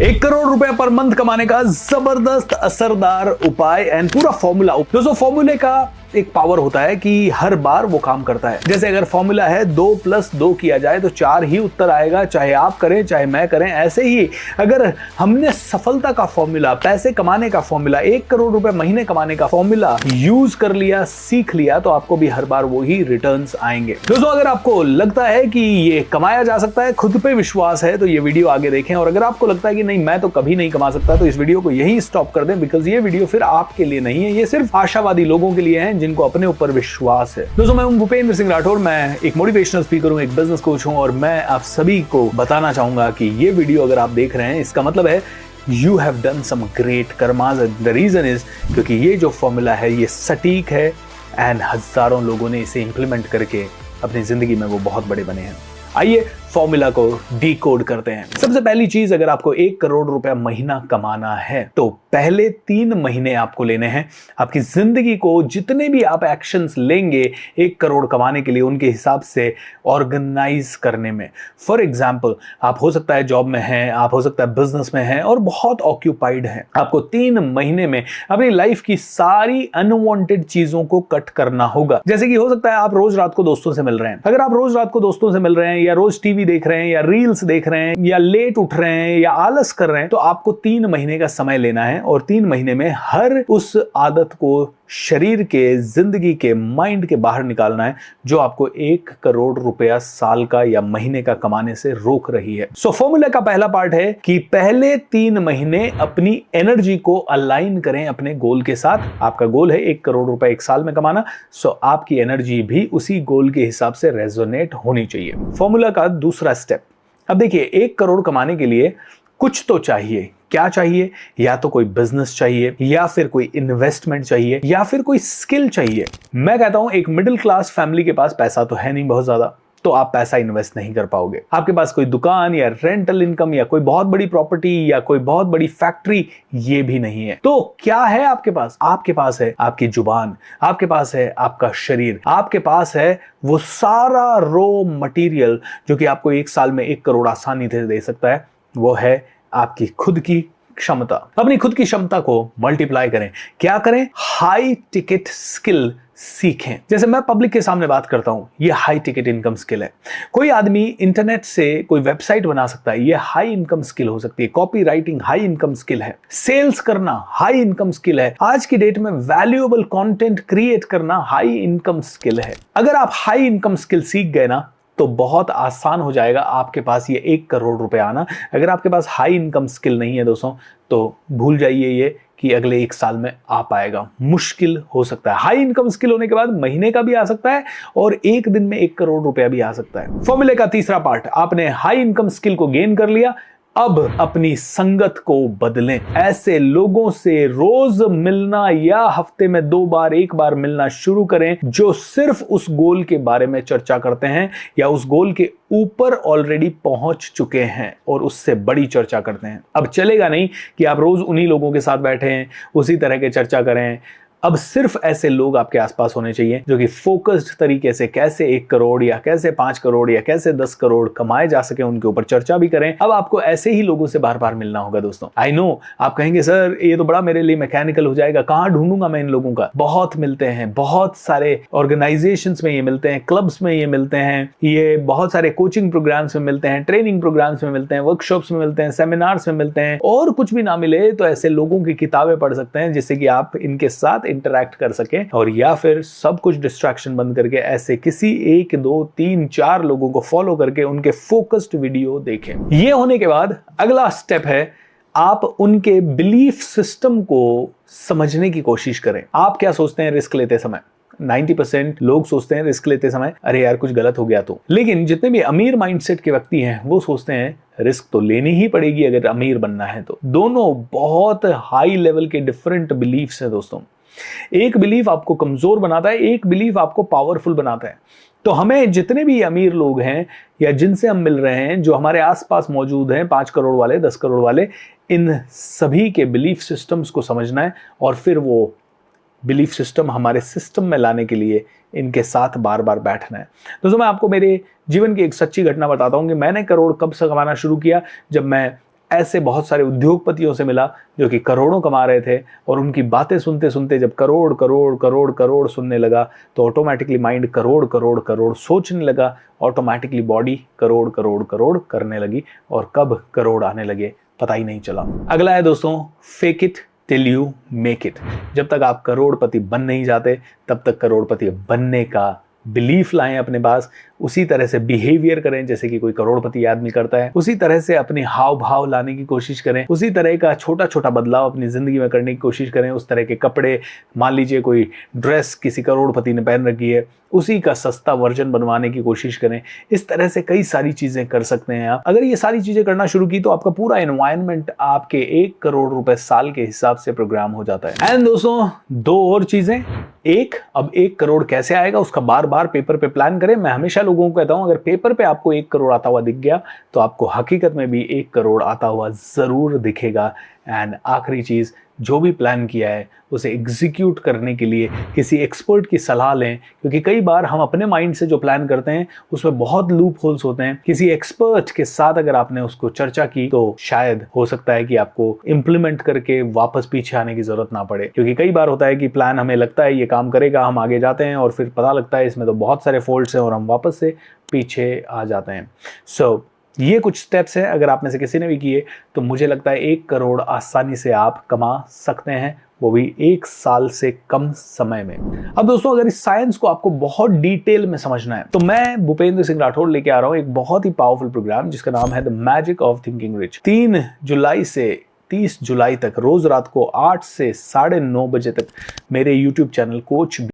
1 करोड़ रुपए per month कमाने का जबरदस्त असरदार उपाय एंड पूरा फॉर्मूला। दोस्तों फॉर्मूले का एक पावर होता है कि हर बार वो काम करता है। जैसे अगर फॉर्मूला है 2+2 किया जाए तो 4 ही उत्तर आएगा, चाहे आप करें चाहे मैं करें। ऐसे ही अगर हमने सफलता का फॉर्मूला, पैसे कमाने का फॉर्मूला, 1 करोड़ रुपए महीने कमाने का फॉर्मूला यूज कर लिया, सीख लिया, तो आपको भी हर बार वो ही रिटर्न्स आएंगे। दोस्तों अगर आपको लगता है कि ये कमाया जा सकता है, खुद पे विश्वास है, तो ये वीडियो आगे देखें। और अगर आपको लगता है कि नहीं मैं तो कभी नहीं कमा सकता, तो इस वीडियो को यही स्टॉप कर दें, बिकॉज ये वीडियो फिर आपके लिए नहीं है, ये सिर्फ आशावादी लोगों के लिए है जिनको अपने ऊपर विश्वास है। दोस्तों मैं हूं भूपेंद्र सिंह राठौर, मैं एक मोटिवेशनल स्पीकर हूं, एक बिजनेस कोच हूं, और मैं आप सभी को बताना चाहूंगा कि ये वीडियो अगर आप देख रहे हैं इसका मतलब है you have done some great karmas. The reason is क्योंकि ये जो फॉर्मूला है ये सटीक है एंड हजारों लोगों ने इसे इंप्लीमेंट करके अपनी जिंदगी में वो बहुत बड़े बने हैं। आइए फॉर्मूला को डीकोड करते हैं। सबसे पहली चीज, अगर आपको 1 करोड़ रुपया महीना कमाना है तो पहले 3 महीने आपको लेने हैं आपकी जिंदगी को जितने भी आप एक्शंस लेंगे 1 करोड़ कमाने के लिए उनके हिसाब से ऑर्गेनाइज करने में। फॉर एग्जाम्पल आप हो सकता है जॉब में हैं, आप हो सकता है बिजनेस में हैं और बहुत ऑक्यूपाइड हैं। आपको 3 महीने में अपनी लाइफ की सारी अनवांटेड चीजों को कट करना होगा। जैसे कि हो सकता है आप रोज रात को दोस्तों से मिल रहे हैं। अगर आप रोज रात को दोस्तों से मिल रहे हैं या रोज टीवी देख रहे हैं या रील्स देख रहे हैं या लेट उठ रहे हैं या आलस कर रहे हैं, तो आपको 3 महीने का समय लेना है और 3 महीने में हर उस आदत को शरीर के, जिंदगी के, माइंड के बाहर निकालना है जो आपको 1 करोड़ रुपया साल का या महीने का कमाने से रोक रही है। सो फॉर्मूला का पहला पार्ट है कि पहले 3 महीने अपनी एनर्जी को अलाइन करें अपने गोल के साथ। आपका गोल है 1 करोड़ रुपए 1 साल में कमाना, सो आपकी एनर्जी भी उसी गोल के हिसाब से रेजोनेट होनी चाहिए। फॉर्मूला का दूसरा स्टेप, अब देखिए 1 करोड़ कमाने के लिए कुछ तो चाहिए। क्या चाहिए? या तो कोई बिजनेस चाहिए, या फिर कोई इन्वेस्टमेंट चाहिए, या फिर कोई स्किल चाहिए। मैं कहता हूं एक मिडिल क्लास फैमिली के पास पैसा तो है नहीं बहुत ज्यादा, तो आप पैसा इन्वेस्ट नहीं कर पाओगे। आपके पास कोई दुकान या रेंटल इनकम या कोई बहुत बड़ी प्रॉपर्टी या कोई बहुत बड़ी फैक्ट्री ये भी नहीं है। तो क्या है आपके पास? आपके पास है आपकी जुबान, आपके पास है आपका शरीर, आपके पास है वो सारा रॉ मटेरियल जो कि आपको 1 साल में 1 करोड़ आसानी से दे सकता है। वो है आपकी खुद की क्षमता। अपनी खुद की क्षमता को मल्टीप्लाई करें। क्या करें? हाई टिकट स्किल सीखें। जैसे मैं पब्लिक के सामने बात करता हूं, ये हाई टिकट इनकम स्किल है। कोई आदमी इंटरनेट से कोई वेबसाइट बना सकता है, ये हाई इनकम स्किल हो सकती है। Copy writing high income skill है। सेल्स करना हाई इनकम स्किल है। आज की डेट में वैल्यूएबल कंटेंट क्रिएट करना हाई इनकम स्किल है। अगर आप हाई इनकम स्किल सीख गए ना तो बहुत आसान हो जाएगा आपके पास ये 1 करोड़ रुपए आना। अगर आपके पास हाई इनकम स्किल नहीं है दोस्तों, तो भूल जाइए ये कि अगले 1 साल में आ पाएगा, मुश्किल हो सकता है। हाई इनकम स्किल होने के बाद महीने का भी आ सकता है और एक दिन में 1 करोड़ रुपया भी आ सकता है। फॉर्मूले का तीसरा पार्ट, आपने हाई इनकम स्किल को गेन कर लिया, अब अपनी संगत को बदलें। ऐसे लोगों से रोज मिलना या हफ्ते में 2 बार 1 बार मिलना शुरू करें जो सिर्फ उस गोल के बारे में चर्चा करते हैं या उस गोल के ऊपर ऑलरेडी पहुंच चुके हैं और उससे बड़ी चर्चा करते हैं। अब चलेगा नहीं कि आप रोज उन्हीं लोगों के साथ बैठे हैं, उसी तरह के चर्चा करें। अब सिर्फ ऐसे लोग आपके आसपास होने चाहिए जो कि फोकस्ड तरीके से कैसे 1 करोड़ या कैसे 5 करोड़ या कैसे 10 करोड़ कमाए जा सके उनके ऊपर चर्चा भी करें। अब आपको ऐसे ही लोगों से बार बार मिलना होगा दोस्तों। आई नो आप कहेंगे सर ये तो बड़ा मेरे लिए मैकेनिकल हो जाएगा, कहां ढूंढूंगा मैं इन लोगों का? बहुत मिलते हैं, बहुत सारे ऑर्गेनाइजेशंस में ये मिलते हैं, क्लब्स में ये मिलते हैं, ये बहुत सारे कोचिंग प्रोग्राम्स में मिलते हैं, ट्रेनिंग प्रोग्राम्स में मिलते हैं, वर्कशॉप्स में मिलते हैं, सेमिनार्स में मिलते हैं। और कुछ भी ना मिले तो ऐसे लोगों की किताबें पढ़ सकते हैं जिससे कि आप इनके साथ इंटरैक्ट कर सके, और या फिर सब कुछ डिस्ट्रैक्शन बंद करके ऐसे किसी 1 2 3 4 लोगों को फॉलो करके उनके फोकस्ड वीडियो देखें। ये होने के बाद अगला स्टेप है आप उनके बिलीफ सिस्टम को समझने की कोशिश करें। आप क्या सोचते हैं रिस्क लेते समय? 90% लोग सोचते हैं रिस्क लेते समय अरे यार कुछ गलत हो गया तो। लेकिन जितने भी अमीर माइंडसेट के व्यक्ति हैं वो सोचते हैं रिस्क तो लेनी ही पड़ेगी अगर अमीर बनना है तो। दोनों बहुत हाई लेवल के डिफरेंट बिलीफ्स हैं दोस्तों। एक बिलीफ आपको कमजोर बनाता है, एक बिलीफ आपको पावरफुल बनाता है। तो हमें जितने भी अमीर लोग हैं या जिनसे हम मिल रहे हैं, जो हमारे आसपास मौजूद हैं, 5 करोड़ वाले, 10 करोड़ वाले, इन सभी के बिलीफ सिस्टम्स को समझना है और फिर वो बिलीफ सिस्टम हमारे सिस्टम में लाने के लिए इनके साथ बार बार बैठना है। दोस्तों मैं आपको मेरे जीवन की एक सच्ची घटना बताता हूं कि मैंने करोड़ कब से कमाना शुरू किया। जब मैं ऐसे बहुत सारे उद्योगपतियों से मिला जो कि करोड़ों कमा रहे थे, और उनकी बातें सुनते सुनते जब करोड़ करोड़ करोड़ करोड़ सुनने लगा तो ऑटोमेटिकली माइंड करोड़ करोड़ करोड़ सोचने लगा, ऑटोमेटिकली बॉडी करोड़ करोड़ करोड़ करने लगी, और कब करोड़ आने लगे पता ही नहीं चला। अगला है दोस्तों, fake it till you make it. जब तक आप करोड़पति बन नहीं जाते तब तक करोड़पति बनने का बिलीफ लाएं अपने पास, उसी तरह से बिहेवियर करें जैसे कि कोई करोड़पति आदमी करता है, उसी तरह से अपनी हाव भाव लाने की कोशिश करें, उसी तरह का छोटा छोटा बदलाव अपनी जिंदगी में करने की कोशिश करें। उस तरह के कपड़े, मान लीजिए कोई ड्रेस किसी करोड़पति ने पहन रखी है, उसी का सस्ता वर्जन बनवाने की कोशिश करें। इस तरह से कई सारी चीजें कर सकते हैं आप। अगर ये सारी चीजें करना शुरू की तो आपका पूरा एनवायरनमेंट आपके 1 करोड़ रुपए साल के हिसाब से प्रोग्राम हो जाता है। एंड दोस्तों, 2 और चीजें। अब 1 करोड़ कैसे आएगा उसका बार बार पेपर पे प्लान करें। मैं हमेशा लोगों को कहता हूं, अगर पेपर पे आपको 1 करोड़ आता हुआ दिख गया तो आपको हकीकत में भी 1 करोड़ आता हुआ जरूर दिखेगा। एंड आखिरी चीज, जो भी प्लान किया है उसे एग्जीक्यूट करने के लिए किसी एक्सपर्ट की सलाह लें, क्योंकि कई बार हम अपने माइंड से जो प्लान करते हैं उसमें बहुत लूप होल्स होते हैं। किसी एक्सपर्ट के साथ अगर आपने उसको चर्चा की तो शायद हो सकता है कि आपको इंप्लीमेंट करके वापस पीछे आने की जरूरत ना पड़े, क्योंकि कई बार होता है कि प्लान हमें लगता है ये काम करेगा, हम आगे जाते हैं और फिर पता लगता है इसमें तो बहुत सारे फॉल्ट्स हैं और हम वापस से पीछे आ जाते हैं। ये कुछ स्टेप्स हैं, अगर आप में से किसी ने भी किए तो मुझे लगता है 1 करोड़ आसानी से आप कमा सकते हैं, वो भी 1 साल से कम समय में। अब दोस्तों, अगर इस साइंस को आपको बहुत डिटेल में समझना है तो मैं भूपेंद्र सिंह राठौड़ लेके आ रहा हूं एक बहुत ही पावरफुल प्रोग्राम जिसका नाम है the magic of thinking rich. 3 जुलाई से 30 जुलाई तक रोज रात को 8 से 9:30 बजे तक मेरे YouTube चैनल कोच